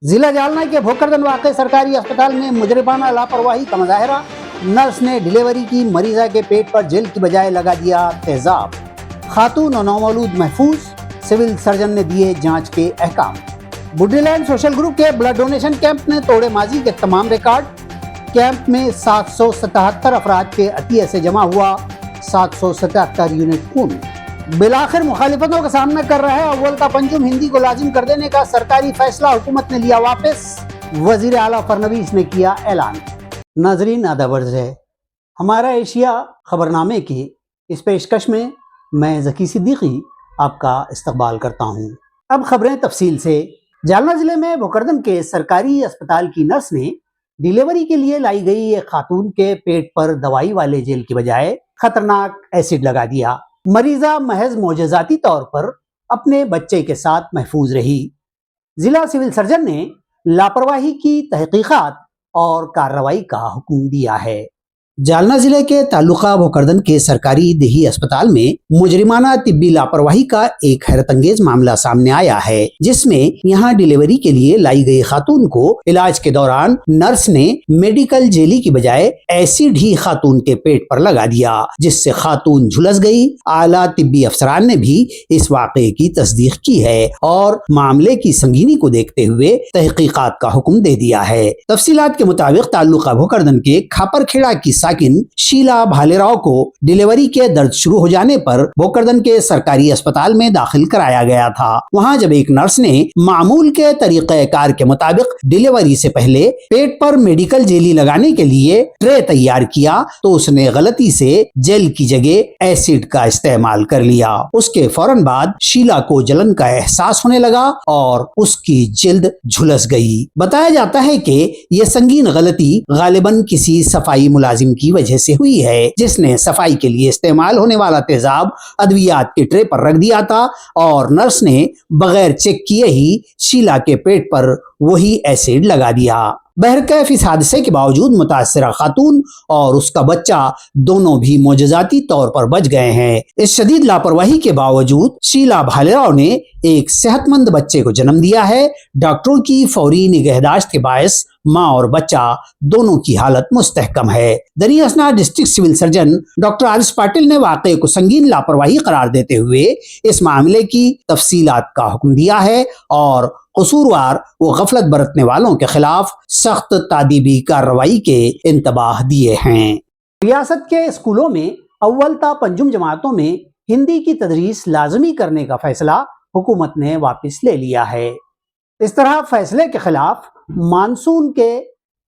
ضلع جالنا کے بھوکردن واقع سرکاری اسپتال میں مجرمانہ لاپرواہی کا مظاہرہ۔ نرس نے ڈیلیوری کی مریضہ کے پیٹ پر جیل کی بجائے لگا دیا تیزاب۔ خاتون اور نومولود محفوظ، سول سرجن نے دیے جانچ کے احکام۔ بڈی لینڈ سوشل گروپ کے بلڈ ڈونیشن کیمپ نے توڑے ماضی کے تمام ریکارڈ۔ کیمپ میں 777 افراد کے عطیے سے جمع ہوا 777 یونٹ خون۔ بالآخر مخالفتوں کا سامنا کر رہا ہے اول تا پنجم ہندی کو لازم کر دینے کا سرکاری فیصلہ حکومت نے لیا واپس۔ وزیر اعلیٰ فرنویس نے کیا اعلان۔ ناظرین آداب عرض ہے، ہمارا ایشیا خبرنامے کی اس پیشکش میں میں ذکی صدیقی آپ کا استقبال کرتا ہوں۔ اب خبریں تفصیل سے۔ جالنا ضلع میں بھوکردن کے سرکاری اسپتال کی نرس نے ڈیلیوری کے لیے لائی گئی ایک خاتون کے پیٹ پر دوائی والے جیل کی بجائے خطرناک ایسڈ لگا دیا۔ مریضہ محض معجزاتی طور پر اپنے بچے کے ساتھ محفوظ رہی۔ ضلع سول سرجن نے لاپرواہی کی تحقیقات اور کارروائی کا حکم دیا ہے۔ جالنا ضلع کے تعلقہ بھوکردن کے سرکاری دیہی اسپتال میں مجرمانہ طبی لاپرواہی کا ایک حیرت انگیز معاملہ سامنے آیا ہے، جس میں یہاں ڈیلیوری کے لیے لائی گئی خاتون کو علاج کے دوران نرس نے میڈیکل جیلی کی بجائے ایسڈ ہی خاتون کے پیٹ پر لگا دیا، جس سے خاتون جھلس گئی۔ اعلیٰ طبی افسران نے بھی اس واقعے کی تصدیق کی ہے اور معاملے کی سنگینی کو دیکھتے ہوئے تحقیقات کا حکم دے دیا ہے۔ تفصیلات کے مطابق تعلقہ بھوکردن کے کھاپر کھیڑا کی ساکن شیلا بھالےراؤ کو ڈیلیوری کے درد شروع ہو جانے پر بھوکردن کے سرکاری اسپتال میں داخل کرایا گیا تھا۔ وہاں جب ایک نرس نے معمول کے طریقہ کار کے مطابق ڈیلیوری سے پہلے پیٹ پر میڈیکل جیلی لگانے کے لیے ٹرے تیار کیا تو اس نے غلطی سے جیل کی جگہ ایسڈ کا استعمال کر لیا۔ اس کے فوراً بعد شیلا کو جلن کا احساس ہونے لگا اور اس کی جلد جھلس گئی۔ بتایا جاتا ہے کہ یہ سنگین غلطی غالباً کسی صفائی ملازم کی وجہ سے ہوئی ہے، جس نے صفائی کے لیے استعمال ہونے والا تیزاب ادویات کے ٹرے پر رکھ دیا تھا اور نرس نے بغیر چیک کیے ہی شیلا کے پیٹ پر وہی ایسڈ لگا دیا۔ بہرکیف اس حادثے کے باوجود متاثرہ خاتون اور اس کا بچہ دونوں بھی معجزاتی طور پر بچ گئے ہیں۔ اس شدید لاپرواہی کے باوجود شیلا بھالےراؤ نے ایک صحت مند بچے کو جنم دیا ہے۔ ڈاکٹروں کی فوری نگہداشت کے باعث ماں اور بچہ دونوں کی حالت مستحکم ہے۔ دریا اسناد ڈسٹرکٹ سول سرجن ڈاکٹر آرس پاٹل نے واقعے کو سنگین لاپرواہی قرار دیتے ہوئے اس معاملے کی تفصیلات کا حکم دیا ہے اور قصوروار و غفلت برتنے والوں کے خلاف سخت تادیبی کارروائی کے انتباہ دیے ہیں۔ ریاست کے اسکولوں میں اول تا پنجم جماعتوں میں ہندی کی تدریس لازمی کرنے کا فیصلہ حکومت نے واپس لے لیا ہے۔ اس طرح فیصلے کے خلاف مانسون کے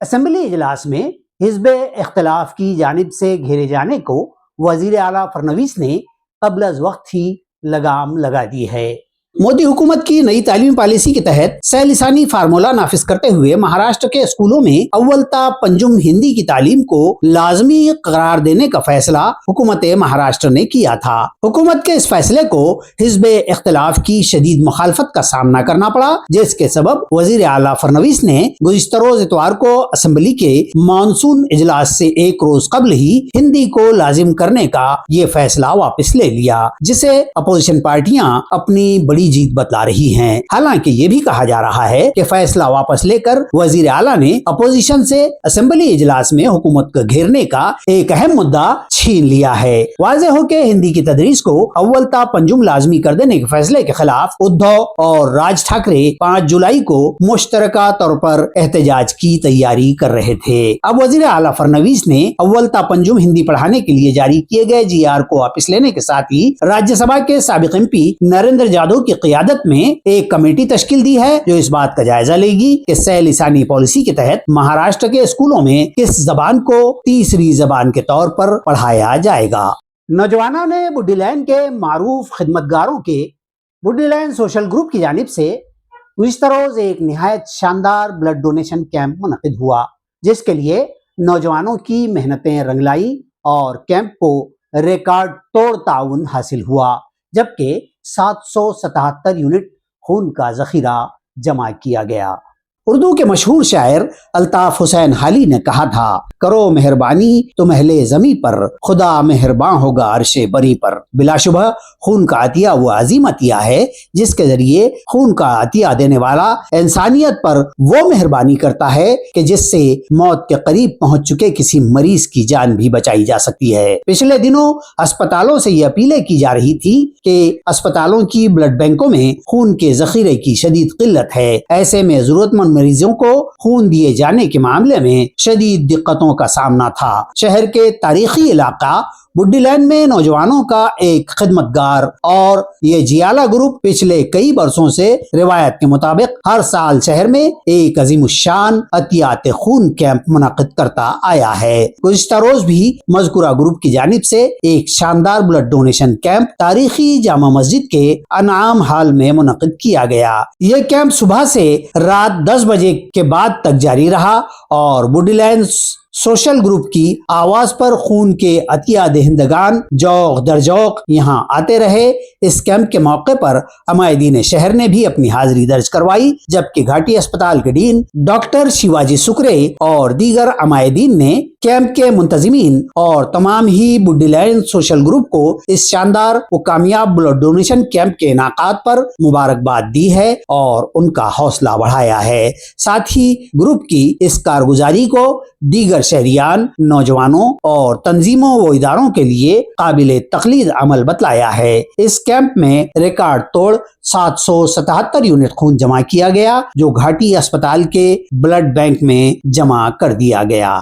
اسمبلی اجلاس میں حزب اختلاف کی جانب سے گھیرے جانے کو وزیر اعلیٰ فرنویس نے قبل از وقت ہی لگام لگا دی ہے۔ مودی حکومت کی نئی تعلیمی پالیسی کے تحت سہ لسانی فارمولہ نافذ کرتے ہوئے مہاراشٹر کے اسکولوں میں اول تا پنجم ہندی کی تعلیم کو لازمی قرار دینے کا فیصلہ حکومت مہاراشٹر نے کیا تھا۔ حکومت کے اس فیصلے کو حزب اختلاف کی شدید مخالفت کا سامنا کرنا پڑا، جس کے سبب وزیر اعلیٰ فرنویس نے گزشتہ روز اتوار کو اسمبلی کے مانسون اجلاس سے ایک روز قبل ہی ہندی کو لازم کرنے کا یہ فیصلہ واپس لے لیا، جسے اپوزیشن پارٹیاں اپنی بڑی جیت بتلا رہی ہیں۔ حالانکہ یہ بھی کہا جا رہا ہے کہ فیصلہ واپس لے کر وزیر اعلیٰ نے اپوزیشن سے اسمبلی اجلاس میں حکومت کو گھیرنے کا ایک اہم مدعا چھین لیا ہے۔ واضح ہو کہ ہندی کی تدریس کو اول تا پنجم لازمی کر دینے کے فیصلے کے خلاف ادھو اور راج ٹھاکرے 5 جولائی کو مشترکہ طور پر احتجاج کی تیاری کر رہے تھے۔ اب وزیر اعلیٰ فرنویس نے اول تا پنجم ہندی پڑھانے کے لیے جاری کیے گئے جی آر کو واپس لینے کے ساتھ ہی راجیہ سبھا کے سابق ایم پی نریندر یادو کی قیادت میں ایک کمیٹی تشکیل دی ہے، جو اس بات کا جائزہ لے گی کہ سہ لسانی پالیسی کے تحت مہاراشٹر کے اسکولوں میں کس زبان کو تیسری زبان کے طور پر پڑھایا جائے گا۔ نوجوانوں نے بڈی لینڈ کے معروف خدمتگاروں کے بڈی لینڈ سوشل گروپ کی جانب سے گزشتہ روز ایک نہایت شاندار بلڈ ڈونیشن کیمپ منعقد ہوا، جس کے لیے نوجوانوں کی محنتیں رنگ لائی اور کیمپ کو ریکارڈ توڑ تعاون حاصل ہوا، جبکہ 777 یونٹ خون کا ذخیرہ جمع کیا گیا۔ اردو کے مشہور شاعر الطاف حسین حالی نے کہا تھا، کرو مہربانی تم اہل زمیں پر، خدا مہرباں ہوگا عرش بری پر۔ بلا شبہ خون کا عطیہ وہ عظیم عطیہ ہے جس کے ذریعے خون کا عطیہ دینے والا انسانیت پر وہ مہربانی کرتا ہے کہ جس سے موت کے قریب پہنچ چکے کسی مریض کی جان بھی بچائی جا سکتی ہے۔ پچھلے دنوں اسپتالوں سے یہ اپیلیں کی جا رہی تھی کہ اسپتالوں کی بلڈ بینکوں میں خون کے ذخیرے کی شدید قلت ہے، ایسے میں ضرورت مند مریضوں کو خون دیے جانے کے معاملے میں شدید دقتوں کا سامنا تھا۔ شہر کے تاریخی علاقہ بڈی لین میں نوجوانوں کا ایک خدمتگار اور یہ جیالہ گروپ پچھلے کئی برسوں سے روایت کے مطابق ہر سال شہر میں ایک عظیم الشان عطیات خون کیمپ منعقد کرتا آیا ہے۔ گزشتہ روز بھی مذکورہ گروپ کی جانب سے ایک شاندار بلڈ ڈونیشن کیمپ تاریخی جامع مسجد کے انعام ہال میں منعقد کیا گیا۔ یہ کیمپ صبح سے رات 10 بجے کے بعد تک جاری رہا اور بڈی لین سوشل گروپ کی آواز پر خون کے عطیہ دہندگان جوق در جوق یہاں آتے رہے۔ اس کیمپ کے موقع پر عمائدین شہر نے بھی اپنی حاضری درج کروائی، جبکہ گھاٹی اسپتال کے ڈین ڈاکٹر شیواجی سکرے اور دیگر عمائدین نے کیمپ کے منتظمین اور تمام ہی بڈی لین سوشل گروپ کو اس شاندار و کامیاب بلڈ ڈونیشن کیمپ کے انعقاد پر مبارکباد دی ہے اور ان کا حوصلہ بڑھایا ہے۔ ساتھ ہی گروپ کی اس کارگزاری کو دیگر شہریان، نوجوانوں اور تنظیموں و اداروں کے لیے قابل تقلید عمل بتلایا ہے۔ اس کیمپ میں ریکارڈ توڑ 777 یونٹ خون جمع کیا گیا جو گھاٹی اسپتال کے بلڈ بینک میں جمع کر دیا گیا۔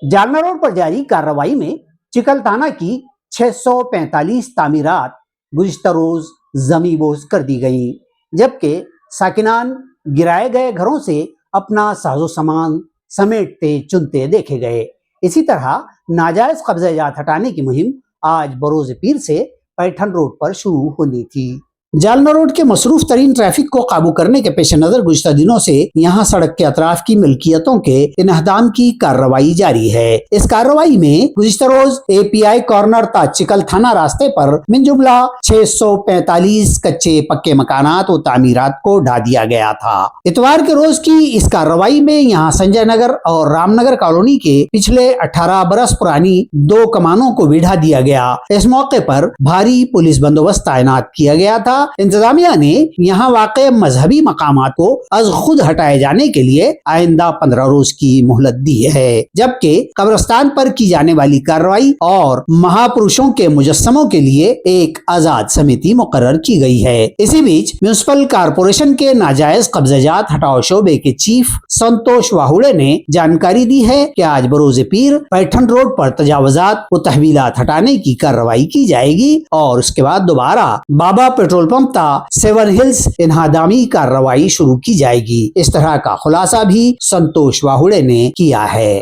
جالنا روڈ پر جاری کارروائی میں چکل تھانہ کی 645 تعمیرات گزشتہ روز زمیں بوس کر دی گئیں، جبکہ ساکنان گرائے گئے گھروں سے اپنا ساز و سامان سمیٹتے چنتے دیکھے گئے۔ اسی طرح ناجائز قبضہ جات ہٹانے کی مہم آج بروز پیر سے پیٹھن روڈ پر شروع ہونی تھی۔ جالنا روڈ کے مصروف ترین ٹریفک کو قابو کرنے کے پیش نظر گزشتہ دنوں سے یہاں سڑک کے اطراف کی ملکیتوں کے انہدام کی کارروائی جاری ہے۔ اس کارروائی میں گزشتہ روز اے پی آئی کارنر تا چکل تھانہ راستے پر من جملہ 645 کچے پکے مکانات و تعمیرات کو ڈھا دیا گیا تھا۔ اتوار کے روز کی اس کارروائی میں یہاں سنجے نگر اور رام نگر کالونی کے پچھلے 18 برس پرانی 2 کمانوں کو بھی ڈھا دیا گیا۔ اس موقع پر بھاری پولیس بندوبست تعینات کیا گیا تھا۔ انتظامیہ نے یہاں واقع مذہبی مقامات کو از خود ہٹائے جانے کے لیے آئندہ 15 روز کی مہلت دی ہے، جبکہ قبرستان پر کی جانے والی کارروائی اور مہاپروشوں کے مجسموں کے لیے ایک آزاد سمیتی مقرر کی گئی ہے۔ اسی بیچ میونسپل کارپوریشن کے ناجائز قبضہ جات ہٹاؤ شعبے کے چیف سنتوش واہوڑے نے جانکاری دی ہے کہ آج بروز پیر پیٹھن روڈ پر تجاوزات و تحویلات ہٹانے کی کارروائی کی جائے گی اور اس کے بعد دوبارہ بابا پیٹرول پمپ تا سیون ہلز انہدامی کارروائی شروع کی جائے گی۔ اس طرح کا خلاصہ بھی سنتوش واہوڑے نے کیا ہے۔